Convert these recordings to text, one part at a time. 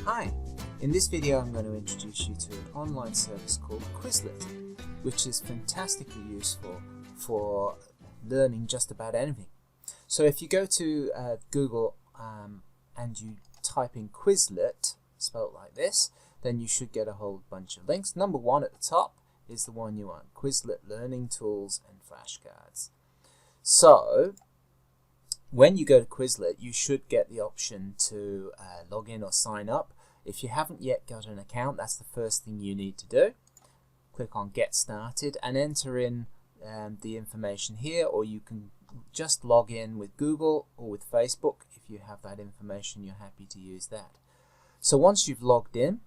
Hi, in this video I'm going to introduce you to an online service called Quizlet, which is fantastically useful for learning just about anything. So if you go to Google and you type in Quizlet, spelled like this, then you should get a whole bunch of links. Number one at the top is the one you want, Quizlet Learning Tools and Flashcards. So when you go to Quizlet, you should get the option to log in or sign up. If you haven't yet got an account, that's the first thing you need to do. Click on Get Started and enter in the information here, or you can just log in with Google or with Facebook. If you have that information, you're happy to use that. So once you've logged in,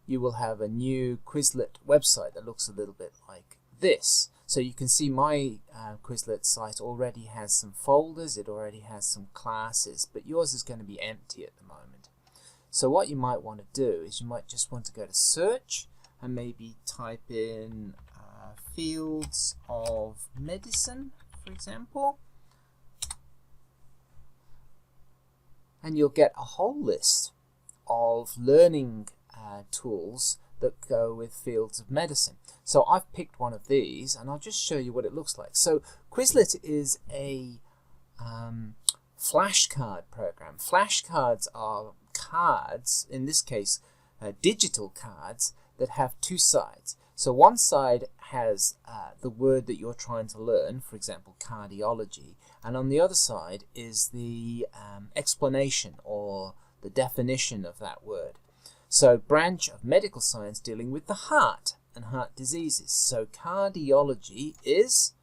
you will have a new Quizlet website that looks a little bit like this. So you can see my Quizlet site already has some folders, it already has some classes, but yours is going to be empty at the moment. So what you might want to do is you might just want to go to search and maybe type in fields of medicine, for example, and you'll get a whole list of learning tools that go with fields of medicine. So I've picked one of these and I'll just show you what it looks like. So Quizlet is a flashcard program. Flashcards are cards, in this case digital cards, that have two sides. So one side has the word that you're trying to learn, for example cardiology, and on the other side is the explanation or the definition of that word. So branch of medical science dealing with the heart and heart diseases. So cardiology is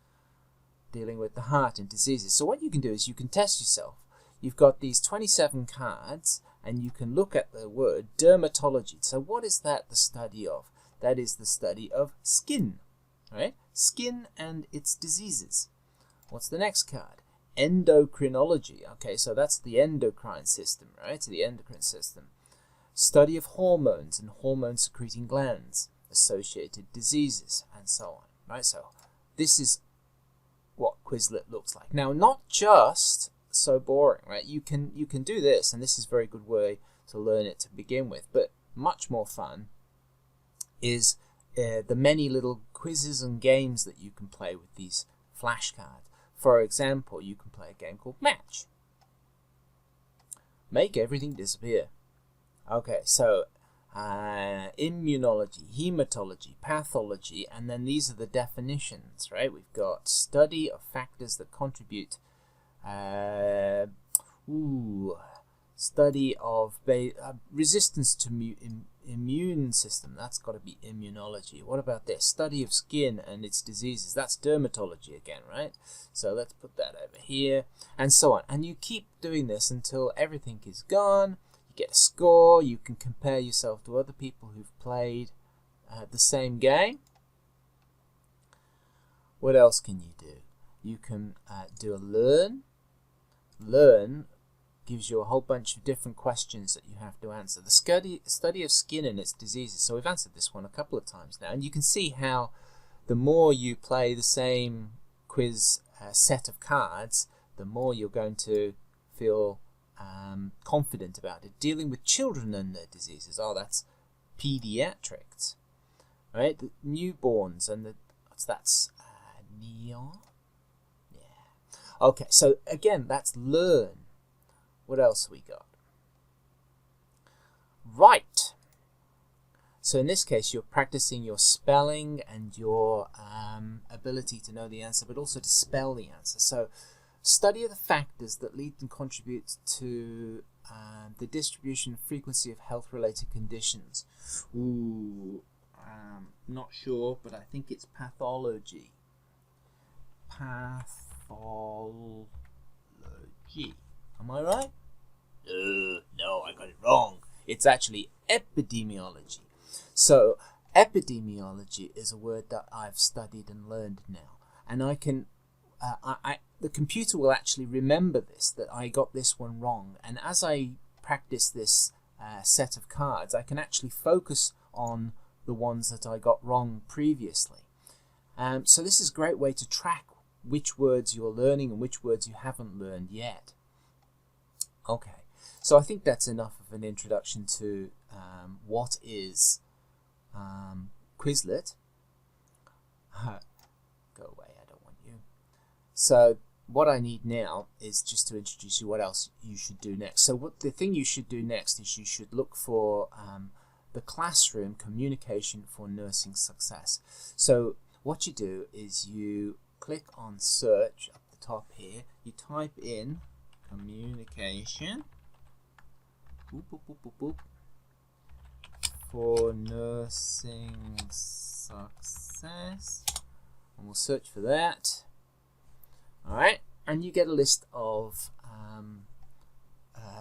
dealing with the heart and diseases. So what you can do is you can test yourself. You've got these 27 cards and you can look at the word dermatology. So what is that the study of? That is the study of skin, right? Skin and its diseases. What's the next card? Endocrinology. Okay, so that's the endocrine system, right? The endocrine system. Study of hormones and hormone-secreting glands, associated diseases, and so on. Right? So this is what Quizlet looks like. Now, not just so boring, right? You can do this, and this is a very good way to learn it to begin with. But much more fun is the many little quizzes and games that you can play with these flashcards. For example, you can play a game called Match. Make everything disappear. Okay, so immunology, hematology, pathology, and then these are the definitions, right? We've got study of factors that contribute, study of resistance to immune system, that's got to be immunology. What about this? Study of skin and its diseases, that's dermatology again, right? So let's put that over here, and so on. And you keep doing this until everything is gone. Get a score, you can compare yourself to other people who've played the same game. What else can you do? You can do a learn. Learn gives you a whole bunch of different questions that you have to answer. The study of skin and its diseases. So we've answered this one a couple of times now, and you can see how the more you play the same quiz set of cards, the more you're going to feel confident about it. Dealing with children and their diseases. Oh, that's pediatrics, right? The newborns and the that's neon. Yeah. Okay, so again, that's learn. What else we got? Write. So in this case, you're practicing your spelling and your ability to know the answer, but also to spell the answer. So study of the factors that lead and contribute to the distribution and frequency of health-related conditions. Ooh, not sure, but I think it's pathology. Pathology. Am I right? No, I got it wrong. It's actually epidemiology. So epidemiology is a word that I've studied and learned now, and I can the computer will actually remember this, that I got this one wrong, and as I practice this set of cards, I can actually focus on the ones that I got wrong previously. So this is a great way to track which words you're learning and which words you haven't learned yet. Okay, So I think that's enough of an introduction to what is Quizlet. Go away, I don't want you. So what I need now is just to introduce you what else you should do next. So the thing you should do next is you should look for the classroom communication for nursing success. So what you do is you click on search up the top here, you type in communication for nursing success, and we'll search for that. Alright, and you get a list of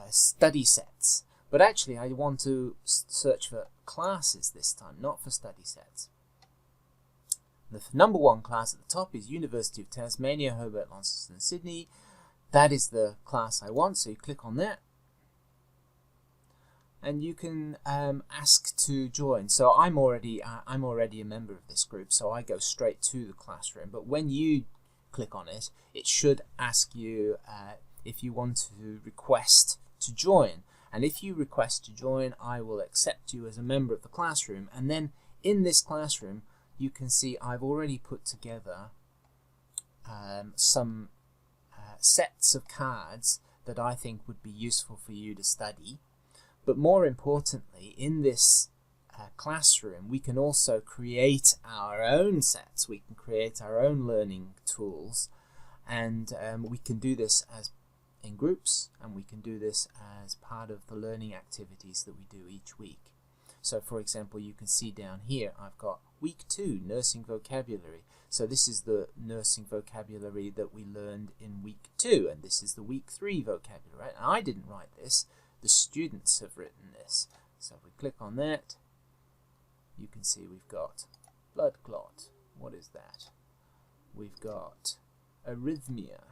study sets. But actually I want to search for classes this time, not for study sets. The number one class at the top is University of Tasmania, Hobart, Launceston, Sydney. That is the class I want, so you click on that. And you can ask to join. So I'm already a member of this group, so I go straight to the classroom. But when you click on it, it should ask you if you want to request to join. And if you request to join, I will accept you as a member of the classroom. And then in this classroom, you can see I've already put together some sets of cards that I think would be useful for you to study. But more importantly, in this classroom, we can also create our own sets. We can create our own learning tools, and we can do this as in groups, and we can do this as part of the learning activities that we do each week. So for example, you can see down here I've got week 2 nursing vocabulary. So this is the nursing vocabulary that we learned in week 2, and this is the week 3 vocabulary, right? And I didn't write this, the students have written this. So if we click on that, you can see we've got blood clot, what is that? We've got arrhythmia,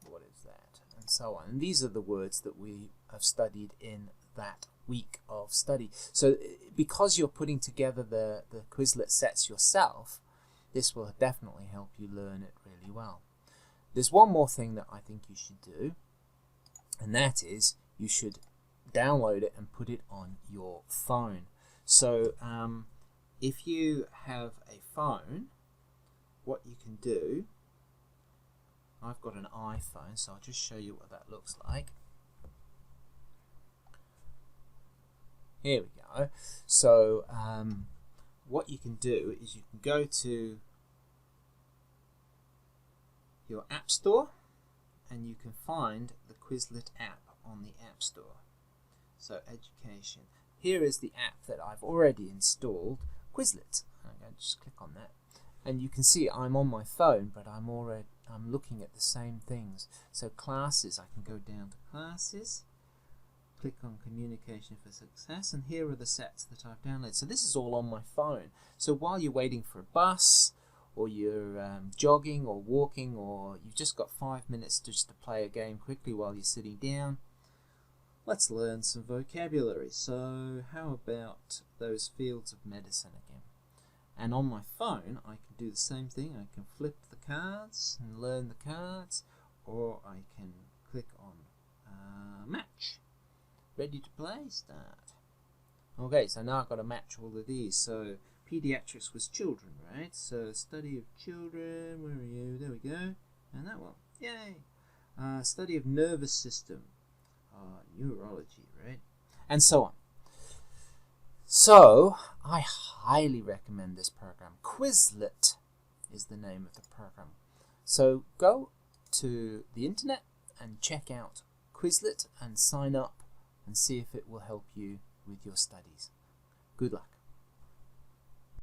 what is that? And so on. And these are the words that we have studied in that week of study. So because you're putting together the Quizlet sets yourself, this will definitely help you learn it really well. There's one more thing that I think you should do, and that is you should download it and put it on your phone. So if you have a phone, what you can do, I've got an iPhone, so I'll just show you what that looks like. Here we go. So what you can do is you can go to your App Store and you can find the Quizlet app on the App Store. So education. Here is the app that I've already installed, Quizlet. I'm going to just click on that. And you can see I'm on my phone, but I'm looking at the same things. So classes, I can go down to classes, click on communication for success, and here are the sets that I've downloaded. So this is all on my phone. So while you're waiting for a bus, or you're jogging or walking, or you've just got 5 minutes just to play a game quickly while you're sitting down, let's learn some vocabulary. So how about those fields of medicine again? And on my phone, I can do the same thing. I can flip the cards and learn the cards, or I can click on match. Ready to play? Start. Okay, so now I've got to match all of these. So pediatrics was children, right? So study of children, where are you? There we go. And that one. Yay! Study of nervous system. Neurology, right? And so on. So, I highly recommend this program. Quizlet is the name of the program. So go to the internet and check out Quizlet and sign up and see if it will help you with your studies. Good luck.